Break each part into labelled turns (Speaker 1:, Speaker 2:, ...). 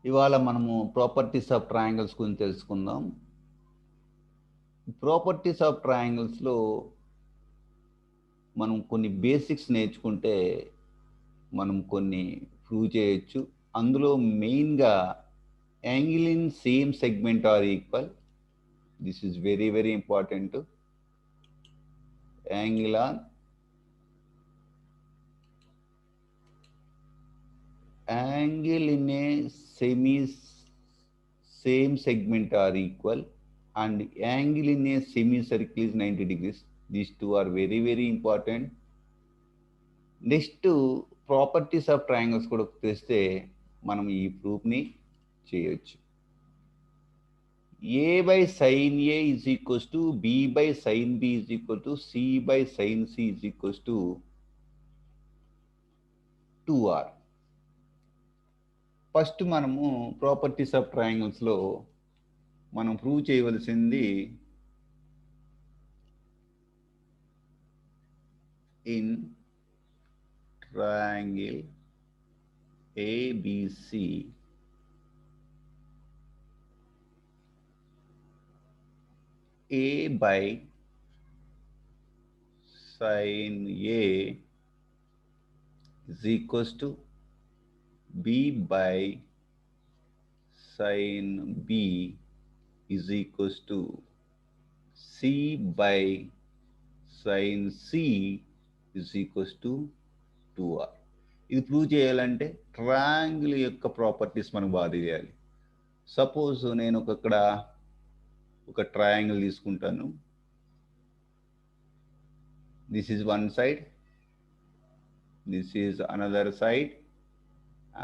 Speaker 1: ఇవాళ మనము properties of triangles గురించి తెలుసుకుందాం. ప్రాపర్టీస్ ఆఫ్ ట్రయాంగిల్స్లో మనం కొన్ని బేసిక్స్ నేర్చుకుంటే మనం కొన్ని ప్రూవ్ చేయొచ్చు. అందులో మెయిన్గా angle in same segment are equal. This is very very important. Angle on angle in a same segment are equal and angle in a semicircle is 90 degrees. These two are very very important. Next properties of triangles కూడా తెలిస్తే మనం ఈ ప్రూఫ్ని చేయొచ్చు. a by sin a is equals to b by sin b is equal to c by sin c is equals to 2r. First మనము properties of ట్రయాంగిల్స్లో మనం prove చేయవలసింది in triangle ABC a by sin a is equals to b by sin b is equals to c by sin c is equals to 2r. ఇది prove చేయాలంటే triangle యొక్క properties మనకు బాగా తెలియాలి. Suppose నేను ఇక్కడ ఒక ట్రయాంగిల్ తీసుకుంటాను. This is one side, this is another side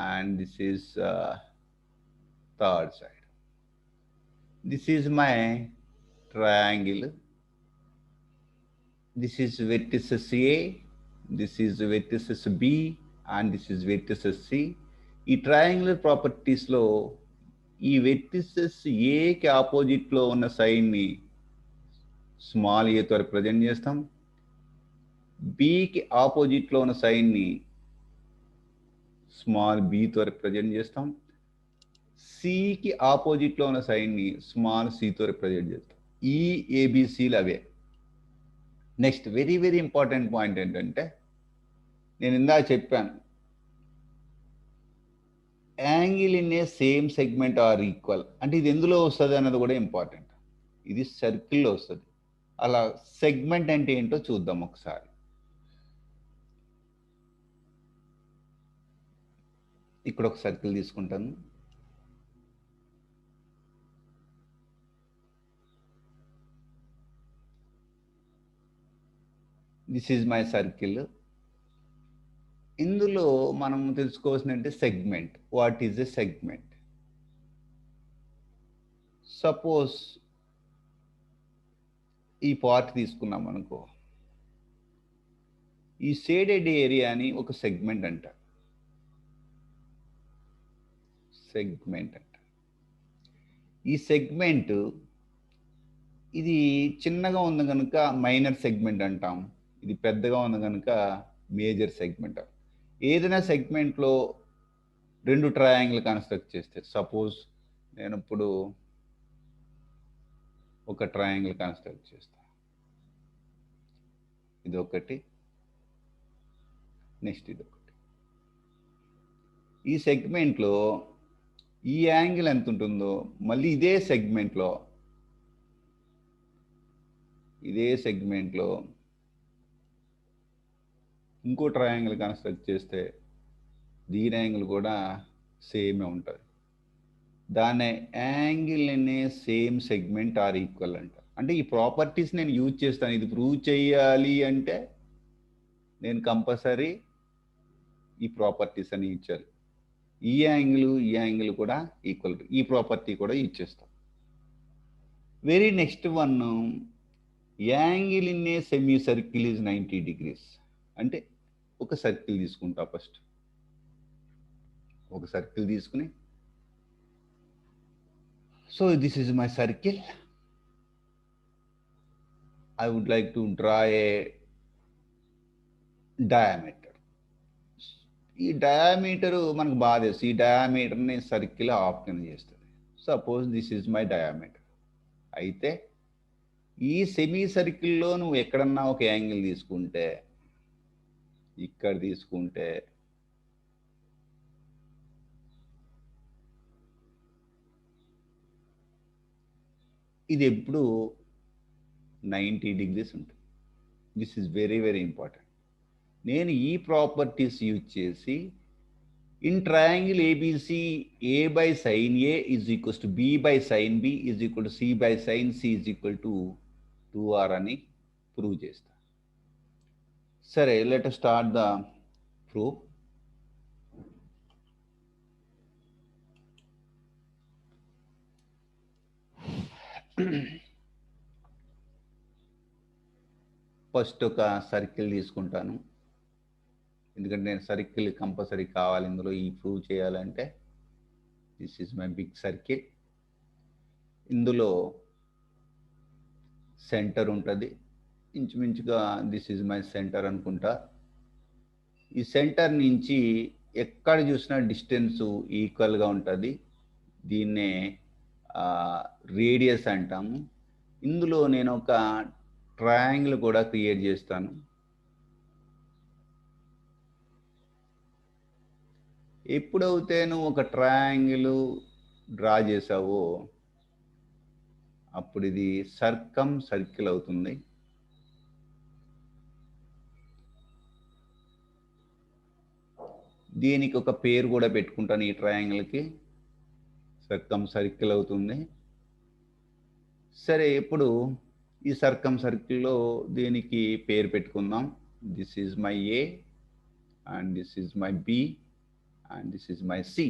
Speaker 1: and this is third side. This is my triangle. This is vertices A, this is vertices B and this is vertices C. ఈ triangular ప్రాపర్టీస్లో ఈ vertices ఏకి ఆపోజిట్లో ఉన్న సైడ్ని small ఏతో represent చేస్తాం, బికి ఆపోజిట్లో ఉన్న సైడ్ని small బితో represent చేస్తాం, సికి ఆపోజిట్లో ఉన్న సైడ్ని స్మాల్ సితో రిప్రజెంట్ చేస్తాం. ఈ ఏబిసిలు అవే. Next very very important point ఏంటంటే, నేను ఇందాక చెప్పాను angle in a same segment are equal అంటే ఇది ఎందులో వస్తుంది అన్నది కూడా ఇంపార్టెంట్. ఇది సర్కిల్లో వస్తుంది. అలా సెగ్మెంట్ అంటే ఏంటో చూద్దాం ఒకసారి. ఇక్కడ ఒక సర్కిల్ తీసుకుంటాను. This is my circle. ఇందులో మనం తెలుసుకోవాల్సిన segment. What is a segment? Suppose ఈ పార్ట్ తీసుకున్నాం అనుకో, ఈ షేడెడ్ ఏరియాని ఒక సెగ్మెంట్ అంటారు. సెగ్మెంట్ అంట. ఈ సెగ్మెంట్ ఇది చిన్నగా ఉంది కనుక మైనర్ సెగ్మెంట్ అంటాం, ఇది పెద్దగా ఉంది కనుక మేజర్ సెగ్మెంట్. ఏదైనా సెగ్మెంట్లో రెండు ట్రయాంగిల్ కన్స్ట్రక్ట్ చేస్తే, సపోజ్ నేను ఇప్పుడు ఒక ట్రయాంగిల్ కన్స్ట్రక్ట్ చేస్తాను. ఇది ఒకటి, నెక్స్ట్ ఇది ఒకటి. ఈ సెగ్మెంట్లో ఈ యాంగిల్ ఎంత ఉంటుందో మళ్ళీ ఇదే సెగ్మెంట్లో ఇంకో ట్రయాంగిల్ కన్స్ట్రక్ట్ చేస్తే దీని యాంగిల్ కూడా సేమే ఉంటుంది. దాన్ని angle in a same segment are equal అంటారు. అంటే ఈ ప్రాపర్టీస్ నేను యూజ్ చేస్తాను. ఇది ప్రూవ్ చేయాలి అంటే నేను కంపల్సరీ ఈ ప్రాపర్టీస్ అని ఇచ్చారు. ఈ యాంగిల్ కూడా ఈక్వల్, ఈ ప్రాపర్టీ కూడా యూజ్ చేస్తాం. Very next one, angle in A semi circle is 90 degrees. అంటే ఒక సర్కిల్ తీసుకుంటా. ఫస్ట్ ఒక సర్కిల్ తీసుకుని, so this is my circle. I would like to draw a diameter. ఈ డయామీటరు మనకు బాగా తెలుసు. ఈ డయామీటర్ని సర్కిల్ హాఫ్ కింద చేస్తుంది. Suppose this is my diameter. అయితే ఈ సెమీ సర్కిల్లో నువ్వు ఎక్కడన్నా ఒక యాంగిల్ తీసుకుంటే, ఇక్కడ తీసుకుంటే ఇది ఎప్పుడు 90 degrees ఉంటుంది. This is very very important. నేను ఈ ప్రాపర్టీస్ యూజ్ చేసి in triangle ABC A by sine A is equals to B by sine B is equal to C by sine C is equal to 2r అని prove చేస్తా. సరే, let us start the proof. First ఒక circle తీసుకుంటాను, ఎందుకంటే నేను circle compulsory కావాలి ఇందులో ఈ ప్రూవ్ చేయాలంటే. This is my big circle. ఇందులో సెంటర్ ఉంటుంది, ఇంచుమించుగా దిస్ ఈజ్ మై సెంటర్ అనుకుంటా. ఈ సెంటర్ నుంచి ఎక్కడ చూసినా డిస్టెన్స్ ఈక్వల్గా ఉంటుంది. దీన్నే రేడియస్ అంటాము. ఇందులో నేను ఒక ట్రయాంగిల్ కూడా క్రియేట్ చేస్తాను. ఎప్పుడైతే నువ్వు ఒక ట్రయాంగిల్ డ్రా చేసావో అప్పుడు ఇది సర్కమ్ సర్కిల్ అవుతుంది. దీనికి ఒక పేరు కూడా పెట్టుకుంటాను. ఈ ట్రయాంగిల్కి సర్కమ్ సర్కిల్ అవుతుంది. సరే, ఇప్పుడు ఈ సర్కమ్ సర్కిల్లో దీనికి పేరు పెట్టుకుందాం. This is my A and this is my B and this is my C.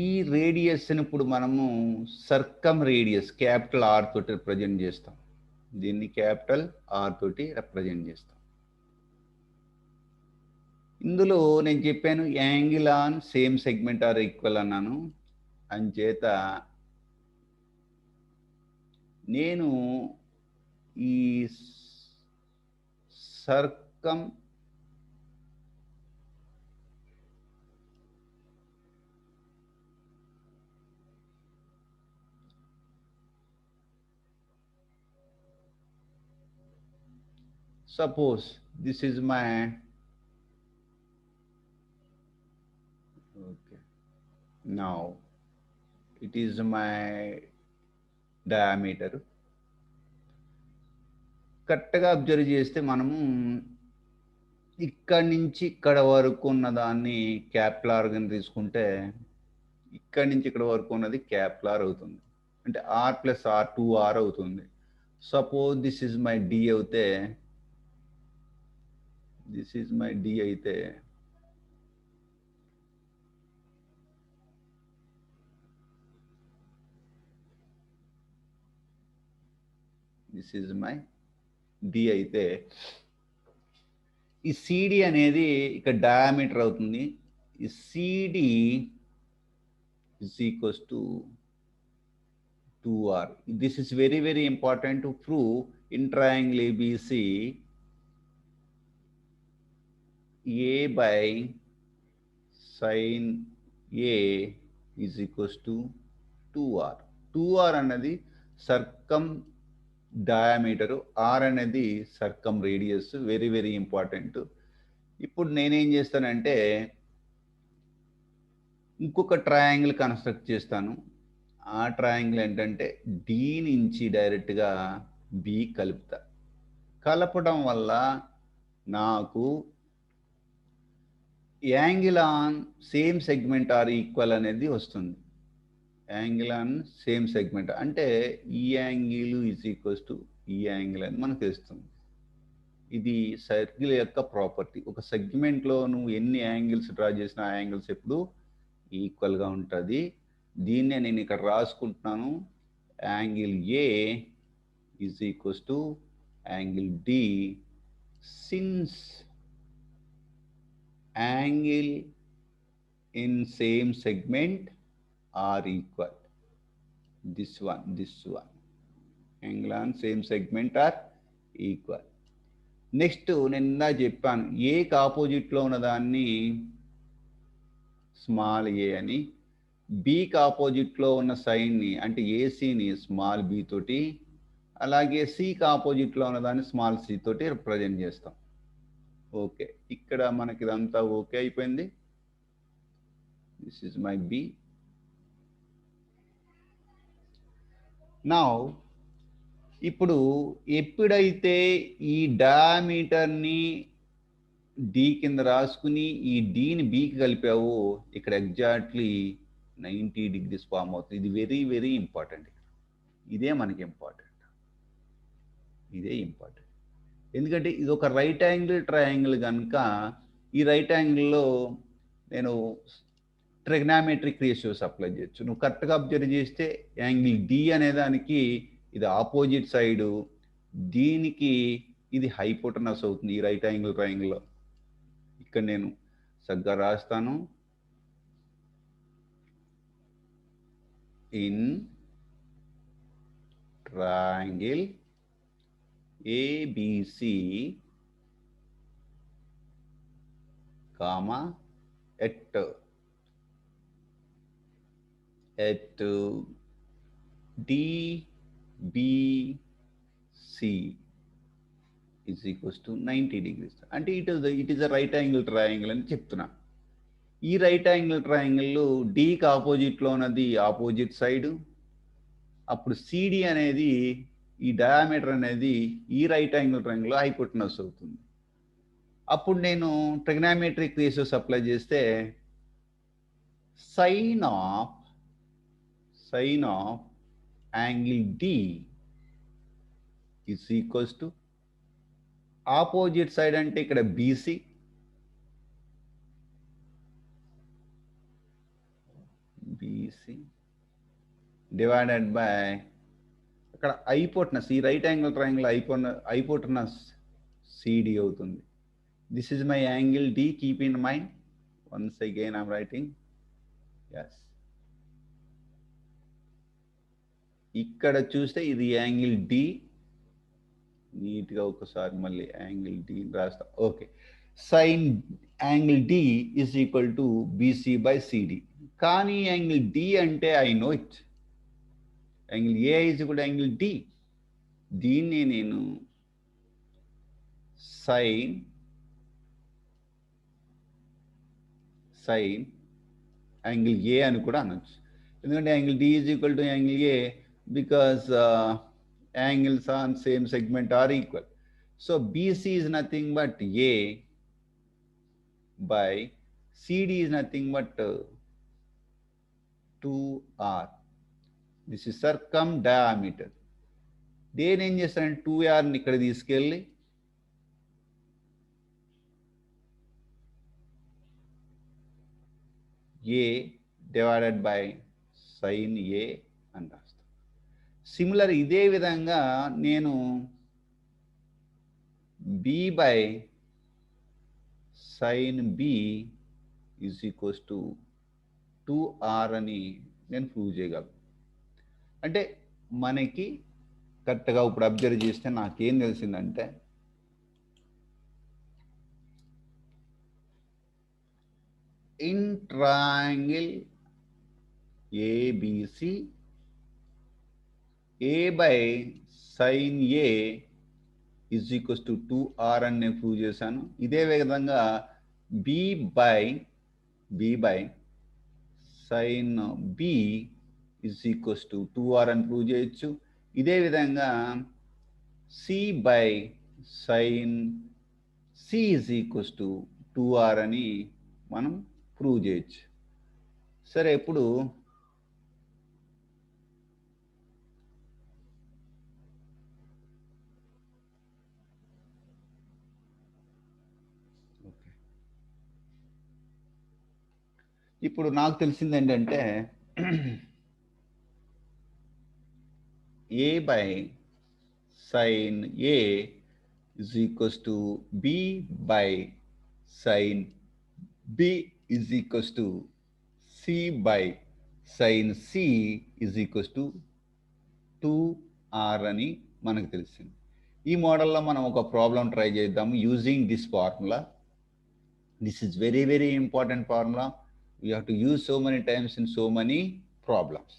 Speaker 1: ఈ రేడియస్ని ఇప్పుడు మనము సర్కమ్ రేడియస్ క్యాపిటల్ ఆర్ తోటి రిప్రజెంట్ చేస్తాం. దీన్ని క్యాపిటల్ ఆర్ తోటి రిప్రజెంట్ చేస్తాం. ఇందులో నేను చెప్పాను angle on same segment are equal అన్నాను. అంచేత నేను ఈ circum suppose this is my okay, now it is my diameter. కరెక్ట్గా అబ్జర్వ్ చేస్తే మనము ఇక్కడి నుంచి ఇక్కడ వరకు ఉన్న దాన్ని క్యాపిటల్ ఆర్ కింద తీసుకుంటే ఇక్కడి నుంచి ఇక్కడ వరకు ఉన్నది క్యాపిటల్ ఆర్ అవుతుంది. అంటే ఆర్ ప్లస్ ఆర్ 2r అవుతుంది. Suppose this is my D అయితే, దిస్ ఈజ్ మై డి అయితే దిస్ ఈజ్ మై డి అయితే ఈ సిడి అనేది ఇక్కడ డయామీటర్ అవుతుంది. ఈ CD is equals to 2r. This is very very important to prove in triangle ABC. A by sin A is equals to 2r. 2r అనేది సర్కమ్ diameter, are అనేది సర్కమ్ radius. Very very important. ఇప్పుడు నేనేం చేస్తానంటే ఇంకొక triangle construct చేస్తాను. ఆ triangle ఏంటంటే D నుంచి డైరెక్ట్గా బి కలుపుతా. కలపడం వల్ల నాకు angle on same segment are equal అనేది వస్తుంది. యాంగిల్ ఆన్ సేమ్ సెగ్మెంట్ అంటే ఈ యాంగిల్ ఈజ్ ఈక్వల్స్ టు ఈ యాంగిల్ అని మనకు తెలుస్తుంది. ఇది సర్కిల్ యొక్క ప్రాపర్టీ. ఒక సెగ్మెంట్లో నువ్వు ఎన్ని యాంగిల్స్ డ్రా చేసినా ఆ యాంగిల్స్ ఎప్పుడు ఈక్వల్గా ఉంటుంది. దీన్నే నేను ఇక్కడ రాసుకుంటున్నాను. Angle A is equals to angle D since angle in same segment are equal. This one angle on same segment are equal. Next నేను ఇందాక చెప్పాను, ఏకి ఆపోజిట్లో ఉన్నదాన్ని స్మాల్ ఏ అని, బీకి ఆపోజిట్లో ఉన్న సైన్ని అంటే ఏసీని స్మాల్ బి తోటి, అలాగే సికి ఆపోజిట్లో ఉన్నదాన్ని స్మాల్ సి తోటి రిప్రజెంట్ చేస్తాం. ఓకే, ఇక్కడ మనకి ఇదంతా ఓకే అయిపోయింది. This is my B. Now ఇప్పుడు ఎప్పుడైతే ఈ డయామీటర్ని డి కింద రాసుకుని ఈ డీని బీకి కలిపావో ఇక్కడ ఎగ్జాక్ట్లీ 90 degrees ఫామ్ అవుతుంది. ఇది వెరీ వెరీ ఇంపార్టెంట్. ఇదే మనకి ఇంపార్టెంట్, ఇదే ఇంపార్టెంట్. ఎందుకంటే ఇది ఒక రైట్ యాంగిల్ ట్రయాంగిల్ కనుక ఈ రైట్ యాంగిల్లో నేను ట్రిగ్నామెట్రిక్ రేషియోస్ అప్లై చేయొచ్చు. నువ్వు కరెక్ట్గా అబ్జర్వ్ చేస్తే యాంగిల్ డి అనే దానికి ఇది ఆపోజిట్ సైడు, దీనికి ఇది హైపోటనస్ అవుతుంది ఈ రైట్ యాంగిల్ ట్రయాంగిల్లో. ఇక్కడ నేను సగ్గా రాస్తాను. In triangle ABC comma at DBC is equals to 90 degrees. అంటే it is a right angle triangle అని చెప్తున్నా. ఈ రైట్ యాంగిల్ ట్రయాంగిల్ డీకి ఆపోజిట్లో ఉన్నది ఆపోజిట్ సైడ్. అప్పుడు సిడి అనేది ఈ డయామీటర్ అనేది ఈ రైట్ యాంగిల్ ట్రయాంగిల్లో హైపోటనస్ అవుతుంది. అప్పుడు నేను ట్రిగ్నామెట్రిక్ రేషియోస్ అప్లై చేస్తే sine of angle D is equals to opposite side అంటే ఇక్కడ BC divided by అక్కడ హైపోటనస్, ఈ right angle triangle hypotenuse CD అవుతుంది. This is my angle D, keep in mind. Once again I'm writing, yes. ఇక్కడ చూస్తే ఇది angle D, నీట్గా ఒకసారి మళ్ళీ యాంగిల్ డి రాస్తా. Okay, sine angle D is equal to BC by CD. కానీ angle D అంటే I know it, angle A is equal to angle D. దీన్ని నేను సైన్ యాంగిల్ ఏ అని కూడా అనొచ్చు. ఎందుకంటే angle D is equal to angle A because angles on same segment are equal. So BC is nothing but A by CD is nothing but 2R. This is circumdiameter. దేని ఏం చేస్తానంటే 2Rని ఇక్కడ తీసుకెళ్ళి A divided by sin A అని రాస్తాను. Similar ఇదే విధంగా నేను B by sine B is equals to 2R అని నేను ప్రూవ్ చేయగలను. అంటే మనకి కరెక్ట్గా ఇప్పుడు అబ్జర్వ్ చేస్తే నాకేం తెలిసిందంటే in triangle ABC A by sin A is equals to 2R అని నేను ప్రూవ్ చేశాను. ఇదే విధంగా B by sin B is equals to 2R అని ప్రూవ్ చేయొచ్చు. ఇదే విధంగా C by sin C is equals to 2R అని మనం ప్రూవ్ చేయొచ్చు. సరే, ఇప్పుడు నాకు తెలిసింది ఏంటంటే A by sin A is equals to B by sin B is equals to C by sin C is equals to 2R అని మనకు తెలిసింది. ఈ మోడల్లో మనం ఒక ప్రాబ్లం ట్రై చేద్దాం using this formula. This is very very important formula. You have to use so many times in so many problems.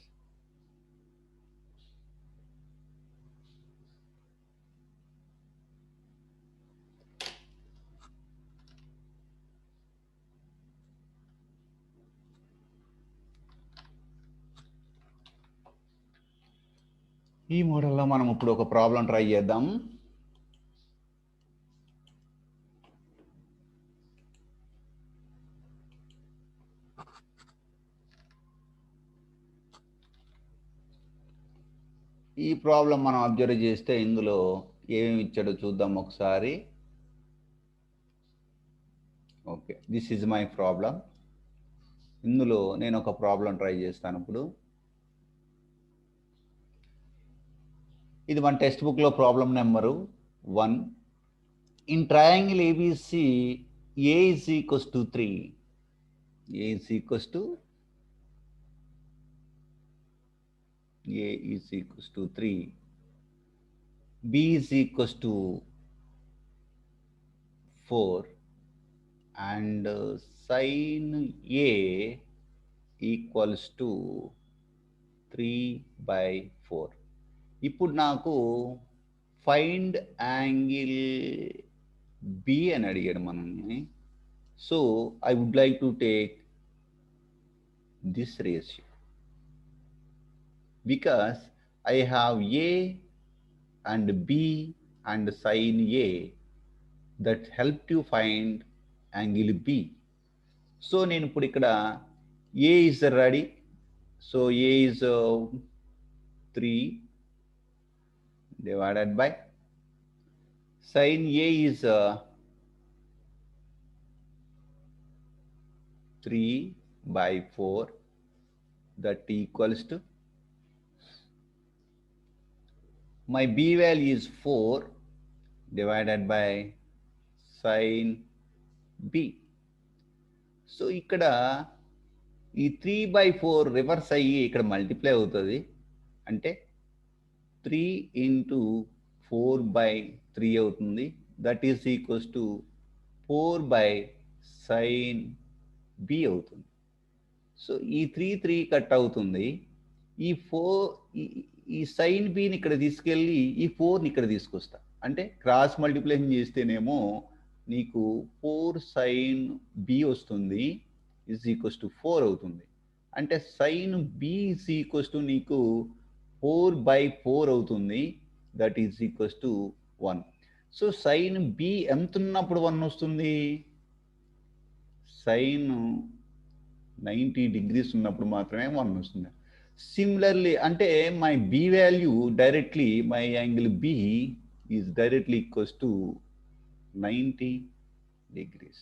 Speaker 1: ఈ మోడల్లో మనం ఇప్పుడు ఒక ప్రాబ్లం ట్రై చేద్దాం. ఈ ప్రాబ్లం మనం అబ్జర్వ్ చేస్తే ఇందులో ఏమేమి ఇచ్చాడో చూద్దాం ఒకసారి. Okay, this is my problem. ఇందులో నేను ఒక ప్రాబ్లం ట్రై చేస్తాను ఇప్పుడు. ఇది మన టెక్స్ట్ బుక్లో problem number 1. In triangle ABC A is equals to 3. A is equals to A is equals to 3, B is equals to 4, and sin A equals to 3/4. ఇప్పుడు నాకు ఫైండ్ యాంగిల్ B అని అడిగాడు మనల్ని. So I would like to take this ratio because I have A and B and sin A that help to find angle B. So నేను ఇప్పుడు ఇక్కడ A is ready. So A is 3 divided by sin A is 3/4, that equals to my B value is 4 divided by sin B. So ఇక్కడ ఈ 3/4 reverse అయ్యి ఇక్కడ multiply అవుతుంది. అంటే 3 into 4/3 అవుతుంది. That is equals to 4/sin B అవుతుంది. So ఈ 3 cut అవుతుంది. ఈ సైన్ బిని ఇక్కడ తీసుకెళ్ళి ఈ 4ని ఇక్కడ తీసుకొస్తా. అంటే క్రాస్ మల్టిప్లికేషన్ చేస్తేనేమో నీకు 4 sin B వస్తుంది, ఈజ్ ఈక్వల్స్ టు 4 అవుతుంది. అంటే sine B is equals to నీకు 4/4 అవుతుంది. That is equals to 1. So sine B ఎంత ఉన్నప్పుడు 1 వస్తుంది? సైన్ 90 degrees ఉన్నప్పుడు మాత్రమే 1 వస్తుంది. Similarly, అంటే my B value directly, my angle B is directly equals to 90 degrees.